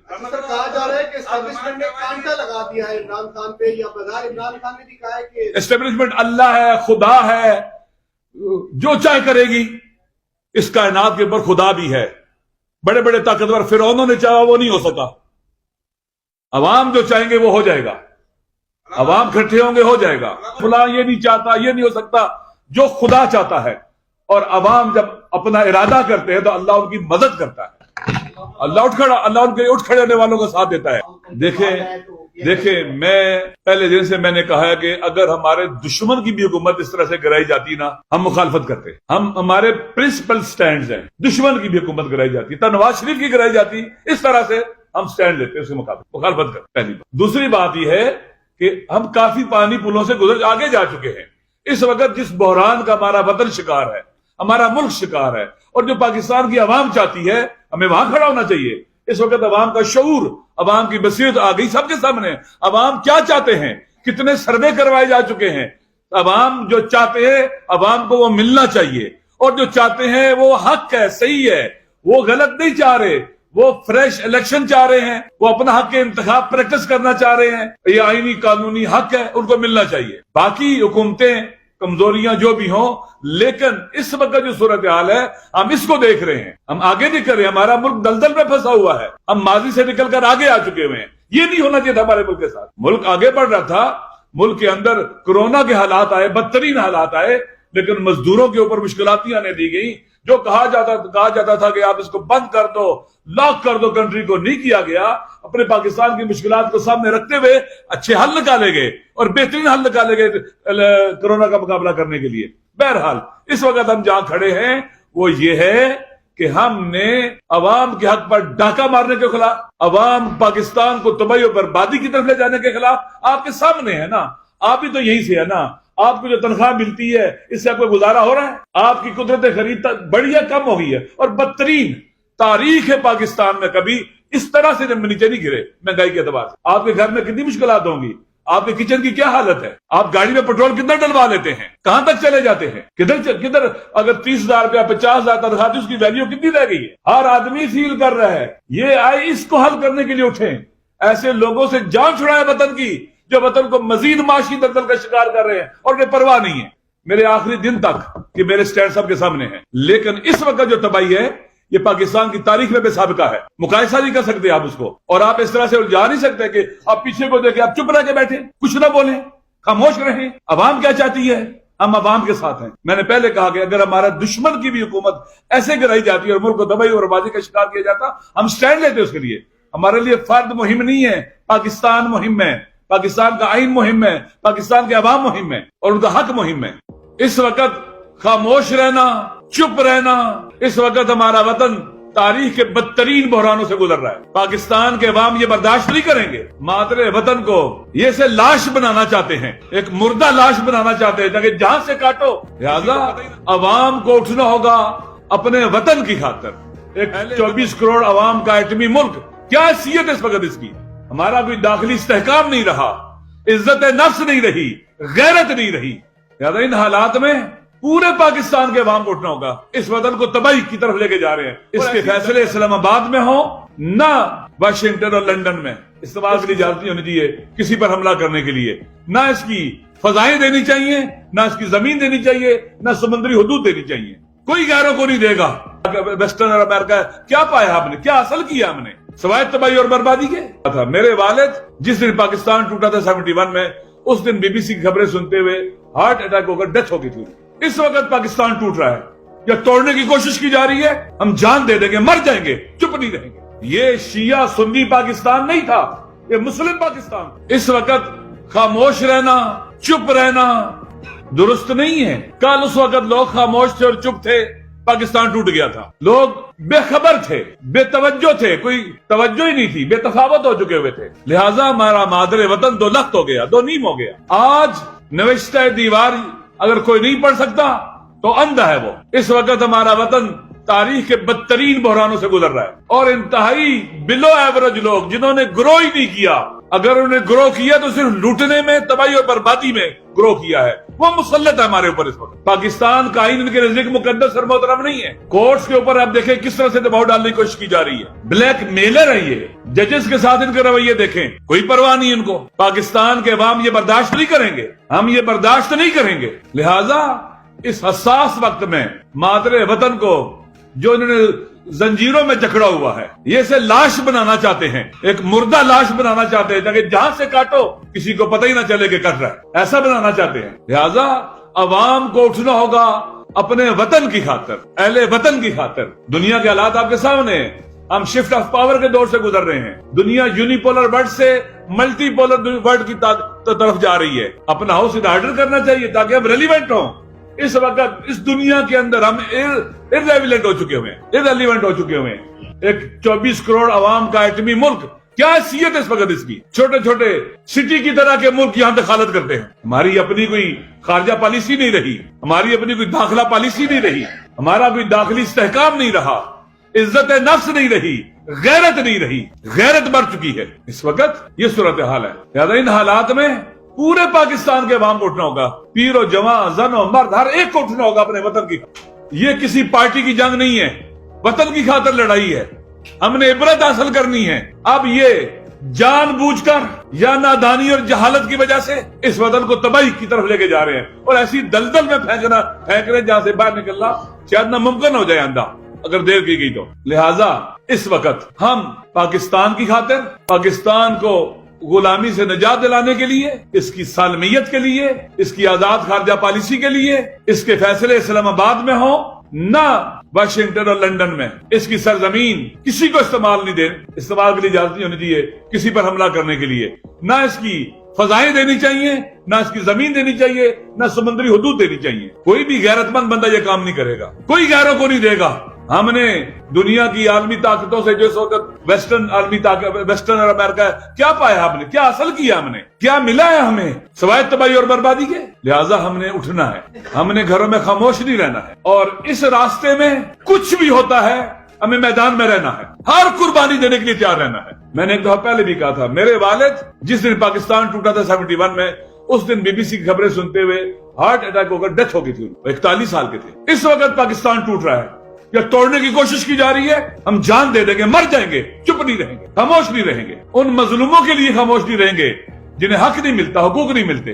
سر کہا جا رہا ہے کہ اسٹیبلشمنٹ نے کانٹا لگا دیا ہے عمران خان پہ، یا بظاہر عمران خان نے بھی کہا ہے کہ اسٹیبلشمنٹ اللہ ہے، خدا ہے، جو چاہے کرے گی. اس کائنات کے اوپر خدا بھی ہے. بڑے بڑے طاقتور فرعونوں نے چاہا وہ نہیں ہو سکا. عوام جو چاہیں گے وہ ہو جائے گا. عوام کھٹے ہوں گے ہو جائے گا. فلاں یہ نہیں چاہتا، یہ نہیں ہو سکتا. جو خدا چاہتا ہے، اور عوام جب اپنا ارادہ کرتے ہیں تو اللہ ان کی مدد کرتا ہے. اللہ ان کے اٹھ کھڑے ہونے والوں کا ساتھ دیتا ہے. دیکھیں میں پہلے دن سے میں نے کہا ہے کہ اگر ہمارے دشمن کی بھی حکومت اس طرح سے گرائی جاتی نا، ہم مخالفت کرتے. ہمارے پرنسپل سٹینڈز ہیں. دشمن کی بھی حکومت گرائی جاتی ہے، نواز شریف کی گرائی جاتی، اس طرح سے ہم سٹینڈ لیتے ہیں، اس کی مخالفت کرتے. پہلی بات. دوسری بات یہ ہے کہ ہم کافی پانی پلوں سے گزر آگے جا چکے ہیں. اس وقت جس بحران کا ہمارا وطن شکار ہے، ہمارا ملک شکار ہے، اور جو پاکستان کی عوام چاہتی ہے، ہمیں وہاں کھڑا ہونا چاہیے. اس وقت عوام کا شعور، عوام کی بصیرت آ گئی سب کے سامنے. عوام کیا چاہتے ہیں، کتنے سروے کروائے جا چکے ہیں. عوام جو چاہتے ہیں، عوام کو وہ ملنا چاہیے، اور جو چاہتے ہیں وہ حق ہے، صحیح ہے. وہ غلط نہیں چاہ رہے، وہ فریش الیکشن چاہ رہے ہیں، وہ اپنا حق کے انتخاب پریکٹس کرنا چاہ رہے ہیں. یہ آئینی قانونی حق ہے، ان کو ملنا چاہیے. باقی حکومتیں کمزوریاں جو بھی ہوں، لیکن اس وقت جو صورتحال ہے ہم اس کو دیکھ رہے ہیں. ہم آگے نہیں کر رہے. ہمارا ملک دلدل میں پھنسا ہوا ہے. ہم ماضی سے نکل کر آگے آ چکے ہوئے ہیں. یہ نہیں ہونا چاہیے تھا ہمارے ملک کے ساتھ. ملک آگے بڑھ رہا تھا. ملک کے اندر کورونا کے حالات آئے، بدترین حالات آئے، لیکن مزدوروں کے اوپر مشکلات آنے دی گئی. جو کہا جاتا تھا کہ آپ اس کو بند کر دو، لاک کر دو کنٹری کو، نہیں کیا گیا. اپنے پاکستان کی مشکلات کو سامنے رکھتے ہوئے اچھے حل نکالے گئے، اور بہترین حل نکالے گئے کورونا کا مقابلہ کرنے کے لیے. بہرحال اس وقت ہم جہاں کھڑے ہیں وہ یہ ہے کہ ہم نے عوام کے حق پر ڈاکہ مارنے کے خلاف، عوام پاکستان کو تباہی و بربادی کی طرف لے جانے کے خلاف. آپ کے سامنے ہے نا، آپ بھی تو یہی سے ہے نا. آپ کو جو تنخواہ ملتی ہے اس سے آپ کو گزارا ہو رہا ہے؟ آپ کی قدرت خرید بڑی ہے، کم ہو گئی ہے. اور بدترین تاریخ ہے پاکستان میں کبھی اس طرح سے جب نیچے نہیں گرے مہنگائی کے اعتبار سے. آپ کے گھر میں کتنی مشکلات ہوں گی، آپ کے کچن کی کیا حالت ہے، آپ گاڑی میں پیٹرول کتنا ڈلوا لیتے ہیں، کہاں تک چلے جاتے ہیں، کدھر اگر 30,000 روپیہ 50,000 تنخواہ تھی، اس کی ویلیو کتنی رہ گئی ہے. ہر آدمی فیل کر رہا ہے. یہ آئے اس کو حل کرنے کے لیے اٹھیں. ایسے لوگوں سے جان چھڑائے وطن کی جو وطن کو مزید معاشی دلدل کا شکار کر رہے ہیں، اور انہیں پرواہ نہیں ہے. میرے آخری دن تک کہ میرے سٹینڈ سب کے سامنے ہیں. لیکن اس وقت جو تباہی ہے یہ پاکستان کی تاریخ میں بے سابقہ ہے. مقایسہ نہیں کر سکتے آپ اس کو، اور آپ اس طرح سے الجھا نہیں سکتے کہ آپ پیچھے کو دیکھیں، آپ چپ رہ کے بیٹھیں، کچھ نہ بولیں، خاموش رہیں. عوام کیا چاہتی ہے، ہم عوام کے ساتھ ہیں. میں نے پہلے کہا کہ اگر ہمارا دشمن کی بھی حکومت ایسے گرائی جاتی ہے اور ملک کو تباہی اور بربادی کا شکار کیا جاتا، ہم سٹینڈ لیتے اس کے لیے. ہمارے لیے فرد مہم نہیں ہے، پاکستان مہم ہے، پاکستان کا آئین مہم ہے، پاکستان کے عوام مہم ہے، اور ان کا حق مہم ہے. اس وقت خاموش رہنا، چپ رہنا، اس وقت ہمارا وطن تاریخ کے بدترین بحرانوں سے گزر رہا ہے. پاکستان کے عوام یہ برداشت نہیں کریں گے. مادر وطن کو یہ سے لاش بنانا چاہتے ہیں، ایک مردہ لاش بنانا چاہتے ہیں تاکہ جہاں سے کاٹو. لہذا عوام کو اٹھنا ہوگا اپنے وطن کی خاطر. ایک 24 کروڑ عوام کا ایٹمی ملک، کیا حیثیت ہے اس وقت اس کی؟ ہمارا کوئی داخلی استحکام نہیں رہا، عزت نفس نہیں رہی، غیرت نہیں رہی. لہذا ان حالات میں پورے پاکستان کے عوام کو اٹھنا ہوگا. اس وطن کو تباہی کی طرف لے کے جا رہے ہیں. اس کے فیصلے اسلام آباد میں ہوں نہ واشنگٹن اور لندن میں. استعمال کی اجازت نہیں ہونی چاہیے کسی پر حملہ کرنے کے لیے. نہ اس کی فضائیں دینی چاہیے، نہ اس کی زمین دینی چاہیے، نہ سمندری حدود دینی چاہیے. کوئی غیروں کو نہیں دے گا. ویسٹرن اور امریکہ کیا پایا ہم نے، کیا حاصل کیا ہم نے سوائے تباہی اور بربادی کے؟ میرے والد جس دن پاکستان ٹوٹا تھا 71 میں، اس دن بی بی سی کی خبریں سنتے ہوئے ہارٹ اٹیک ہو کر ڈیتھ ہو گئی تھی. اس وقت پاکستان ٹوٹ رہا ہے یا توڑنے کی کوشش کی جا رہی ہے، ہم جان دے دیں گے، مر جائیں گے، چپ نہیں رہیں گے. یہ شیعہ سنی پاکستان نہیں تھا، یہ مسلم پاکستان. اس وقت خاموش رہنا، چپ رہنا درست نہیں ہے. کل اس وقت لوگ خاموش تھے اور چپ تھے، پاکستان ٹوٹ گیا تھا. لوگ بے خبر تھے، بے توجہ تھے، کوئی توجہ ہی نہیں تھی، بے تفاوت ہو چکے ہوئے تھے. لہٰذا ہمارا مادر وطن دو لخت ہو گیا، دو نیم ہو گیا. آج نوشتہ دیوار اگر کوئی نہیں پڑھ سکتا تو اندھا ہے وہ. اس وقت ہمارا وطن تاریخ کے بدترین بحرانوں سے گزر رہا ہے، اور انتہائی بلو ایوریج لوگ جنہوں نے گرو ہی نہیں کیا، اگر انہوں نے گرو کیا تو صرف لوٹنے میں، تباہی اور بربادی میں گرو کیا ہے. وہ مسلط ہے ہمارے اوپر اس وقت. پاکستان کا آئین ان کے نزدیک مقدس اور محترم نہیں ہے. کورٹس کے اوپر آپ دیکھیں کس طرح سے دباؤ ڈالنے کی کوشش کی جا رہی ہے. بلیک میلر ہے یہ. ججز کے ساتھ ان کے رویے دیکھیں، کوئی پرواہ نہیں ان کو. پاکستان کے عوام یہ برداشت نہیں کریں گے، ہم یہ برداشت نہیں کریں گے. لہٰذا اس حساس وقت میں مادر وطن کو جو انہوں نے زنجیروں میں جکڑا ہوا ہے، یہ اسے لاش بنانا چاہتے ہیں، ایک مردہ لاش بنانا چاہتے ہیں تاکہ جہاں سے کاٹو کسی کو پتہ ہی نہ چلے کہ کٹ رہا ہے. ایسا بنانا چاہتے ہیں. لہذا عوام کو اٹھنا ہوگا اپنے وطن کی خاطر، اہل وطن کی خاطر. دنیا کے حالات آپ کے سامنے ہیں. ہم شفٹ آف پاور کے دور سے گزر رہے ہیں. دنیا یونی پولر ورلڈ سے ملٹی پولر ورلڈ کی طرف جا رہی ہے. اپنا ہاؤس ان آرڈر کرنا چاہیے تاکہ ہم ریلیونٹ ہوں. اس وقت اس دنیا کے اندر ہم irrelevant ہو چکے ہوئے ہیں، irrelevant ہو چکے ہوئے ہیں. ایک 24 کروڑ عوام کا ایٹمی ملک، کیا حیثیت ہے اس وقت اس کی؟ چھوٹے چھوٹے سٹی کی طرح کے ملک یہاں دخالت کرتے ہیں. ہماری اپنی کوئی خارجہ پالیسی نہیں رہی، ہماری اپنی کوئی داخلہ پالیسی نہیں رہی، ہمارا کوئی داخلی استحکام نہیں رہا، عزت نفس نہیں رہی، غیرت نہیں رہی. غیرت مر چکی ہے. اس وقت یہ صورتحال ہے. لہذا ان حالات میں پورے پاکستان کے عوام کو اٹھنا ہوگا. پیر و جوان، زن و مرد، ہر ایک کو اٹھنا ہوگا اپنے وطن کی. یہ کسی پارٹی کی جنگ نہیں ہے، وطن کی خاطر لڑائی ہے. ہم نے عبرت حاصل کرنی ہے. اب یہ جان بوجھ کر یا نادانی اور جہالت کی وجہ سے اس وطن کو تباہی کی طرف لے کے جا رہے ہیں اور ایسی دلدل میں پھینک رہے ہیں جہاں سے باہر نکلنا شاید ناممکن ہو جائے آئندہ اگر دیر کی گئی تو. لہٰذا اس وقت ہم پاکستان کی خاطر، پاکستان کو غلامی سے نجات دلانے کے لیے، اس کی سالمیت کے لیے، اس کی آزاد خارجہ پالیسی کے لیے، اس کے فیصلے اسلام آباد میں ہوں نہ واشنگٹن اور لندن میں. اس کی سرزمین کسی کو استعمال کے لیے اجازت نہیں ہونی چاہیے کسی پر حملہ کرنے کے لیے. نہ اس کی فضائیں دینی چاہیے، نہ اس کی زمین دینی چاہیے، نہ سمندری حدود دینی چاہیے. کوئی بھی غیرت مند بندہ یہ کام نہیں کرے گا، کوئی غیروں کو نہیں دے گا. ہم نے دنیا کی عالمی طاقتوں سے جو اس وقت ویسٹرن اور امریکہ کیا پایا، ہم نے کیا حاصل کیا، ہم نے کیا ملا ہے ہمیں سوائے تباہی اور بربادی کے. لہٰذا ہم نے اٹھنا ہے، ہم نے گھروں میں خاموش نہیں رہنا ہے اور اس راستے میں کچھ بھی ہوتا ہے ہمیں میدان میں رہنا ہے، ہر قربانی دینے کے لیے تیار رہنا ہے. میں نے ایک دفعہ پہلے بھی کہا تھا، میرے والد جس دن پاکستان ٹوٹا تھا 71 میں، اس دن BBC کی خبریں سنتے ہوئے ہارٹ اٹیک ہو کر ڈیتھ ہو گئی تھی. 41 سال کے تھے. اس وقت پاکستان ٹوٹ رہا ہے یا توڑنے کی کوشش کی جا رہی ہے، ہم جان دے دیں گے، مر جائیں گے، چپ نہیں رہیں گے، خاموش نہیں رہیں گے. ان مظلوموں کے لیے خاموش نہیں رہیں گے جنہیں حق نہیں ملتا، حقوق نہیں ملتے.